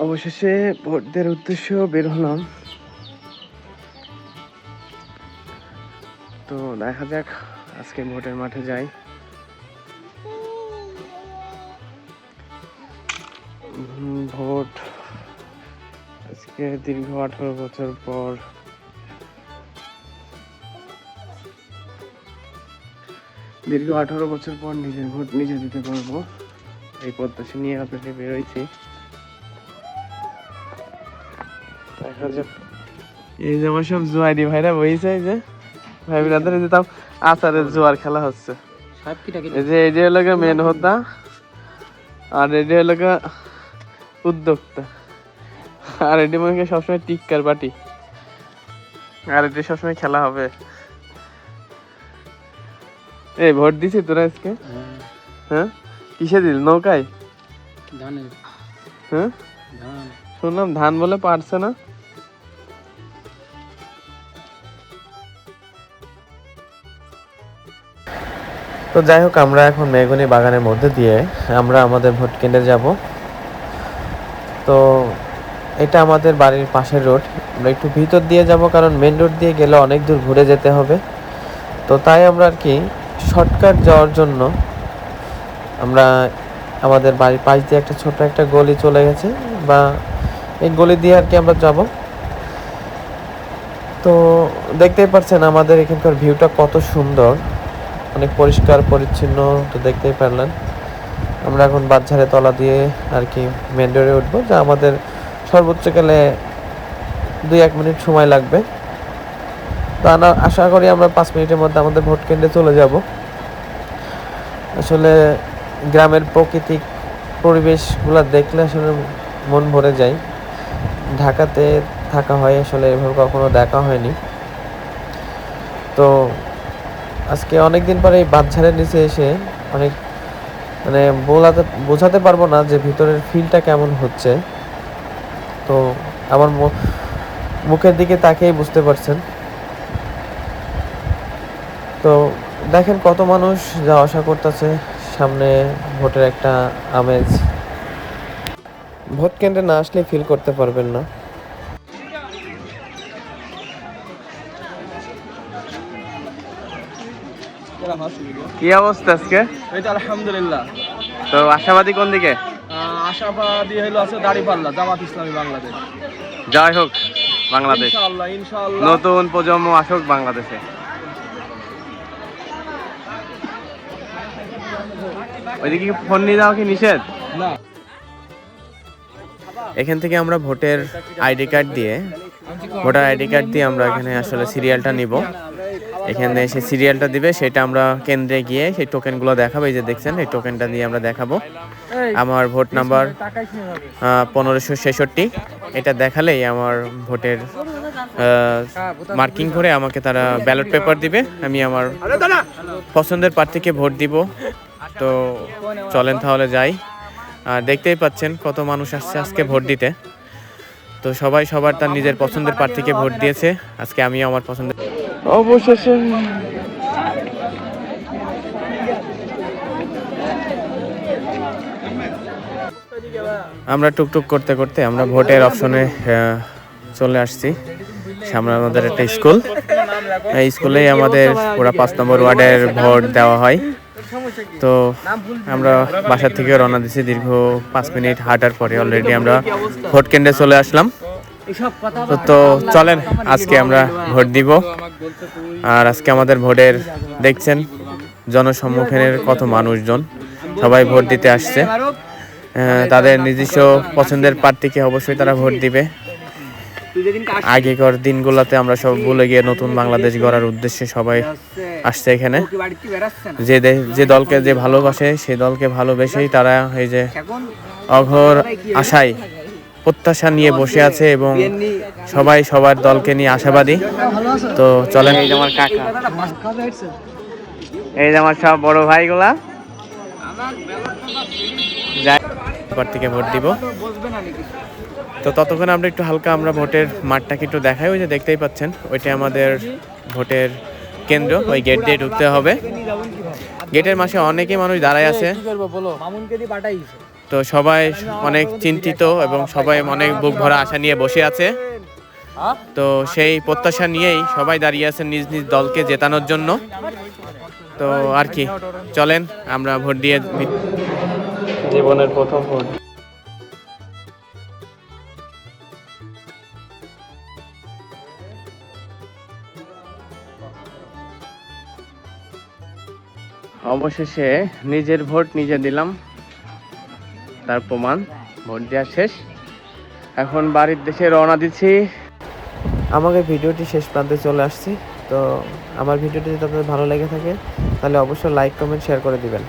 অবশেষে ভোটদের উদ্দেশ্য বের হলাম। তো দেখা যাক আজকে ভোটের মাঠে যাই। ভোট আজকে দীর্ঘ 18 বছর পর নিজের ভোট নিজে দিতে পারবো, এই প্রত্যাশা নিয়ে আপনাকে বেরোইছি। দেখা যাক। এই যে আমার সব জুয়ারি ভাইরা বইছে, এই যে ভাই বিরাদের এই যে তাও আচারের জোয়ার খেলা হচ্ছে। এই যে এই যে হলো মেন হোদ্দা, আর এটি হলো উদ্যোক্তা, আর এটি মনে হয় সবসময় টিক্কার পার্টি, আর এটি সবসময় খেলা হবে। এই ভোট দিছি তোরা আজকে? হ্যাঁ, কিসে দিল? নৌকায়? হ্যাঁ, শুনলাম ধান বলে পারছে না। তো যাই হোক, আমরা এখন মেগুনি বাগানের মধ্যে দিয়ে আমরা আমাদের ভোট কেন্দ্রে যাব। তো এটা আমাদের বাড়ির পাশের রোড, আমরা একটু ভিতর দিয়ে যাব কারণ মেন রোড দিয়ে গেলে অনেক দূর ঘুরে যেতে হবে। তো তাই আমরা আর কি শর্টকাট যাওয়ার জন্য আমরা আমাদের বাড়ির পাশ দিয়ে একটা ছোট একটা গলি চলে গেছে, বা এই গলি দিয়ে আর কি আমরা যাব। তো দেখতেই পাচ্ছেন আমাদের এখানকার ভিউটা কত সুন্দর, অনেক পরিষ্কার পরিচ্ছন্ন। তো দেখতেই পারলেন আমরা এখন বাঁধঝাড়ে তলা দিয়ে আর কি মেন রোডে উঠবো, যা আমাদের সর্বোচ্চ গেলে 2-1 মিনিট সময় লাগবে। তো আশা করি আমরা 5 মিনিটের মধ্যে আমাদের ভোট কেন্দ্রে চলে যাব। আসলে গ্রামের প্রাকৃতিক পরিবেশগুলো দেখলে আসলে মন ভরে যায়। ঢাকাতে থাকা হয়, আসলে এভাবে কখনো দেখা হয়নি। তো আজকে অনেক দিন পরে এই বাঁধঝাড়ের নিচে এসে অনেক মানে বোঝাতে পারবো না যে ভিতরের ফিলটা কেমন হচ্ছে। তো আমার মুখের দিকে তাকিয়েই বুঝতে পারছেন। তো দেখেন কত মানুষ যাওয়া আসা করতেছে, সামনে ভোটের একটা আমেজ। ভোট কেন্দ্রে না আসলে ফিল করতে পারবেন না। কি অবস্থা আজকে? এই তো আলহামদুলিল্লাহ। তো আশাবাদী কোন দিকে? আশাবাদী হলো আছে দাঁড়িপাল্লা, জামাত ইসলামী বাংলাদেশ। জয় হোক বাংলাদেশ, ইনশাআল্লাহ ইনশাআল্লাহ। নতুন প্রজন্ম আসুক বাংলাদেশে। ওইদিকে ফোন নিয়ে যাওয়া কি নিষেধ? না। এখান থেকে আমরা ভোটার আইডি কার্ড দিয়ে আমরা এখানে আসলে সিরিয়ালটা নিব। এখানে এসে সিরিয়ালটা দিবে, সেটা আমরা কেন্দ্রে গিয়ে সেই টোকেনগুলো দেখাবো। এই যে দেখছেন, এই টোকেনটা দিয়ে আমরা দেখাবো আমার ভোট নাম্বার 1566। এটা দেখালেই আমার ভোটের মার্কিং করে আমাকে তারা ব্যালট পেপার দিবে, আমি আমার পছন্দের প্রার্থীকে ভোট দিব। তো চলেন তাহলে যাই। আর দেখতেই পাচ্ছেন কত মানুষ আসছে আজকে ভোট দিতে। তো সবাই সবার তার নিজের পছন্দের প্রার্থীকে ভোট দিয়েছে। আজকে আমি আমার পছন্দের অবশেষে আমরা টুকটুক করতে করতে আমরা ভোটের অপশনে চলে আসছি। সামনে আমাদের একটা স্কুল, এই স্কুলেই আমাদের পুরো 5 নম্বর ওয়ার্ডের ভোট দেওয়া হয়। তো আমরা বাসা থেকে রওনা দিয়েছি, দীর্ঘ 5 মিনিট হাঁটার পরে অলরেডি আমরা ভোট কেন্দ্রে চলে আসলাম। তো চলেন আজকে আমরা ভোট দিব। আর আজকে আমাদের ভোটের দেখছেন জনসম্মুখের কত মানুষজন, সবাই ভোট দিতে আসছে। তাদের নিজস্ব পছন্দের প্রার্থীকে অবশ্যই তারা ভোট দিবে। আগেকার দিনগুলোতে আমরা সব ভুলে গিয়ে নতুন বাংলাদেশ গড়ার উদ্দেশ্যে সবাই আসছে এখানে। যে দলকে যে ভালোবাসে সেই দলকে ভালোবেসেই তারা এই যে অঘোর আশায় প্রত্যাশা নিয়ে বসে আছে, এবং সবাই সবার দলকে নিয়ে আশাবাদী। তো চলেন, এই যে আমার কাকা, এই যে আমার সব বড় ভাইগুলা প্রার্থীকে ভোট দিব। তো ততক্ষণ আমরা একটু হালকা আমরা ভোটের মাঠটাকে একটু দেখাই। ওই যে দেখতেই পাচ্ছেন, ওইটা আমাদের ভোটের কেন্দ্র। ওই গেট দিয়ে ঢুকতে হবে। গেটের মাসে অনেকেই মানুষ দাঁড়ায় আছে। তো সবাই অনেক চিন্তিত এবং সবাই অনেক বুক ভরা আশা নিয়ে বসে আছে। তো সেই প্রত্যাশা নিয়েই সবাই দাঁড়িয়ে আছেন নিজ নিজ দলকে জেতানোর জন্য। তো আর কি, চলেন আমরা ভোট দিয়ে জীবনের প্রথম ভোট। অবশেষে নিজের ভোট নিজে দিলাম, তার প্রমাণ ভোট দেওয়া শেষ। এখন বাড়ির দেশে রওনা দিচ্ছি। আমাকে ভিডিওটি শেষ প্রান্তে চলে আসছি। তো আমার ভিডিওটি যদি আপনাদের ভালো লেগে থাকে তাহলে অবশ্যই লাইক কমেন্ট শেয়ার করে দিবেন।